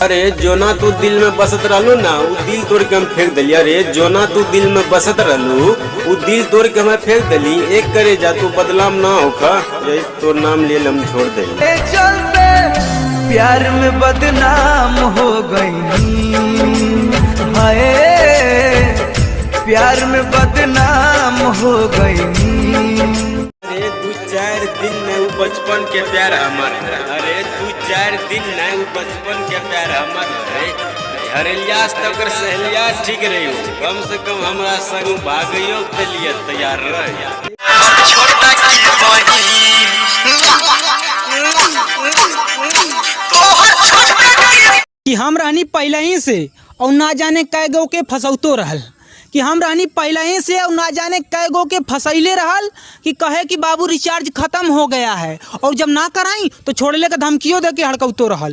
अरे जोना तू दिल में बसत रहलू ना, उ दिल तोड़ के हम फेंक दिली। अरे जोना तू दिल में बसत रहलू, उ दिल तोड़ के हमें फेंक दिली। एक करे जा तू बदलाम ना होखा, ये तो नाम ले हम छोड़ दिली। चलते प्यार में बदनाम हो गई, हाय प्यार में बदनाम हो गई। अरे तू 4 दिन नहीं वो बचपन के प्यार हमार है। अरे तू 4 दिन नहीं वो बचपन के प्यार हमार है। हरेलियास तक सहेलिया ठीक रही हो, कम से कम हमारा संग भागियों के लिए तैयार रह। कि हम रानी पहले ही से और ना जाने कै गो के फसौतो रहल, कि हम रानी पहले ही से और ना जाने कै गो के फसैले रहल, कि कहे कि बाबू रिचार्ज खत्म हो गया है, और जब ना कराई तो छोड़ले का धमकियों दे के हड़कौतो रहल।